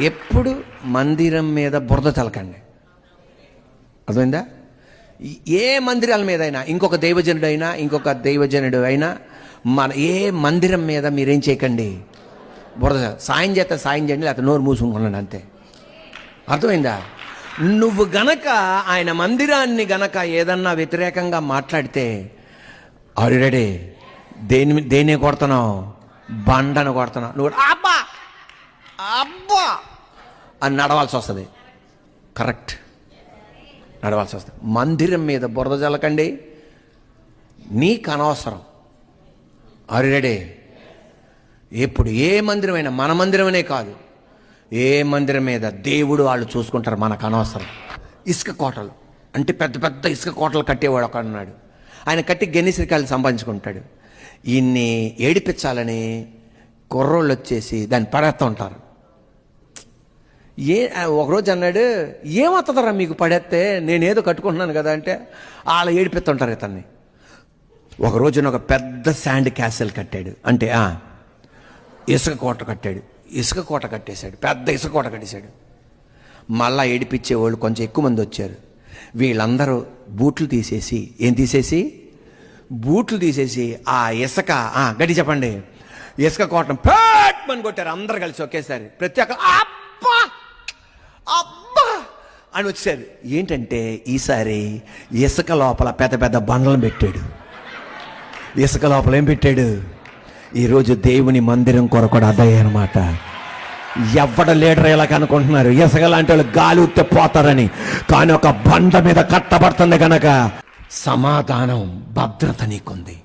ఎప్పుడు మందిరం మీద బురద చల్లకండి. అర్థమైందా? ఏ మందిరాల మీద అయినా, ఇంకొక దైవజనుడు అయినా మన ఏ మందిరం మీద మీరేం చేయకండి, బురద. సాయం చేయండి, లేకపోతే నోరు మూసుకున్నాను అంతే. అర్థమైందా? నువ్వు గనక ఆయన మందిరాన్ని గనక ఏదన్నా వ్యతిరేకంగా మాట్లాడితే ఆల్రెడీ దేన్ని కొడుతున్నావు? బండను కొడుతున్నావు. నువ్వు అబ్బా అబ్బా అని నడవాల్సి వస్తుంది. కరెక్ట్, నడవాల్సి వస్తుంది. మందిరం మీద బురద జల్లకండి, నీకు అనవసరం. ఆల్రెడీ ఎప్పుడు ఏ మందిరమైనా, మన మందిరమనే కాదు, ఏ మందిరం మీద దేవుడు వాళ్ళు చూసుకుంటారు, మనకు అనవసరం. ఇసుక కోటలు అంటే పెద్ద పెద్ద ఇసుక కోటలు కట్టేవాడు ఒక అన్నాడు. ఆయన కట్టి గెన్నిసిరికాయలు సంపాదించుకుంటాడు. ఈయన్ని ఏడిపించాలని కుర్రోళ్ళు వచ్చేసి దాన్ని పడేస్తూ ఉంటారు. ఒకరోజు అన్నాడు, ఏమవుతుందరా మీకు పడేస్తే, నేనేదో కట్టుకుంటున్నాను కదా అంటే వాళ్ళు ఏడిపిస్తుంటారు ఇతన్ని. ఒక రోజున ఒక పెద్ద శాండ్ క్యాసిల్ కట్టాడు, అంటే ఇసుక కోట కట్టాడు. ఇసుక కోట కట్టేశాడు, పెద్ద ఇసుక కోట కట్టేశాడు. మళ్ళా ఏడిపించే వాళ్ళు కొంచెం ఎక్కువ మంది వచ్చారు. వీళ్ళందరూ బూట్లు తీసేసి ఆ ఇసుక గట్టి చెప్పండి, ఇసుక కోటను పని కొట్టారు. అందరు కలిసి ఒకేసారి ప్రతి ఒక్క అబ్బా అబ్బా అని వచ్చారు. ఏంటంటే ఈసారి ఇసుక లోపల పెద్ద పెద్ద బండలను పెట్టాడు. ఇసుక లోపల ఏం పెట్టాడు? ఈరోజు దేవుని మందిరం కొరకు అదే అనమాట. ఎవడ లీడర్ ఇలా కనుకుంటున్నారు, ఇసుక లాంటి వాళ్ళు గాలి ఉత్తే పోతారని. కానీ ఒక బండ మీద కట్టబడుతుంది కనుక సమాధానం, భద్రత నీకుంది.